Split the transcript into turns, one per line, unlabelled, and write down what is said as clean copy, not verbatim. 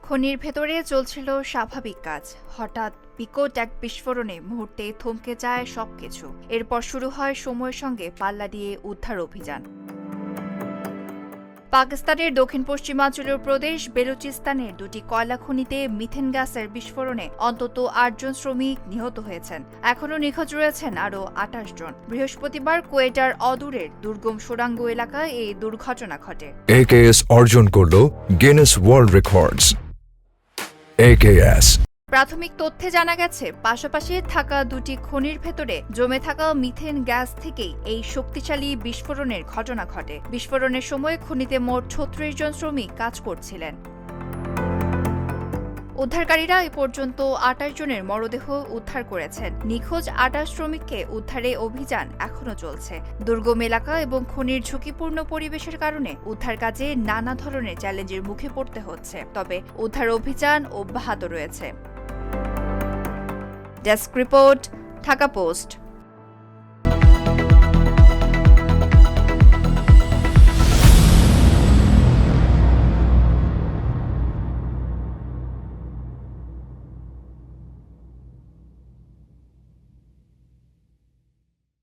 খনির ভেতরে চলছিল স্বাভাবিক কাজ। হঠাৎ বিকট এক বিস্ফোরণে মুহূর্তে থমকে যায় সবকিছু। এরপর শুরু হয় সময়ের সঙ্গে পাল্লা দিয়ে উদ্ধার অভিযান। পাকিস্তানের দক্ষিণ পশ্চিমাঞ্চলীয় প্রদেশ বেলুচিস্তানের দুটি কয়লা খনিতে মিথেন গ্যাসের বিস্ফোরণে অন্তত ৮ জন শ্রমিক নিহত হয়েছেন। এখনও নিখোঁজ রয়েছেন আরও ২৮ জন। বৃহস্পতিবার কোয়েটার অদূরের দুর্গম সুরাঙ্গ এলাকায় এই দুর্ঘটনা ঘটে।
AKS অর্জন করল গিনেস ওয়ার্ল্ড রেকর্ডস। AKS
প্রাথমিক তথ্যে জানা গেছে, পাশাপাশি থাকা দুটি খনির ভেতরে জমে থাকা মিথেন গ্যাস থেকেই এই শক্তিশালী বিস্ফোরণের ঘটনা ঘটে। বিস্ফোরণের সময় খনিতে মোট ৩৬ জন শ্রমিক কাজ করছিলেন। উদ্ধারকারীরা এ পর্যন্ত ২৮ জনের মরদেহ উদ্ধার করেছেন। নিখোঁজ ২৮ শ্রমিককে উদ্ধারে অভিযান এখনও চলছে। দুর্গম এলাকা এবং খনির ঝুঁকিপূর্ণ পরিবেশের কারণে উদ্ধার কাজে নানা ধরনের চ্যালেঞ্জের মুখে পড়তে হচ্ছে। তবে উদ্ধার অভিযান অব্যাহত রয়েছে। Desk report, Dhaka post.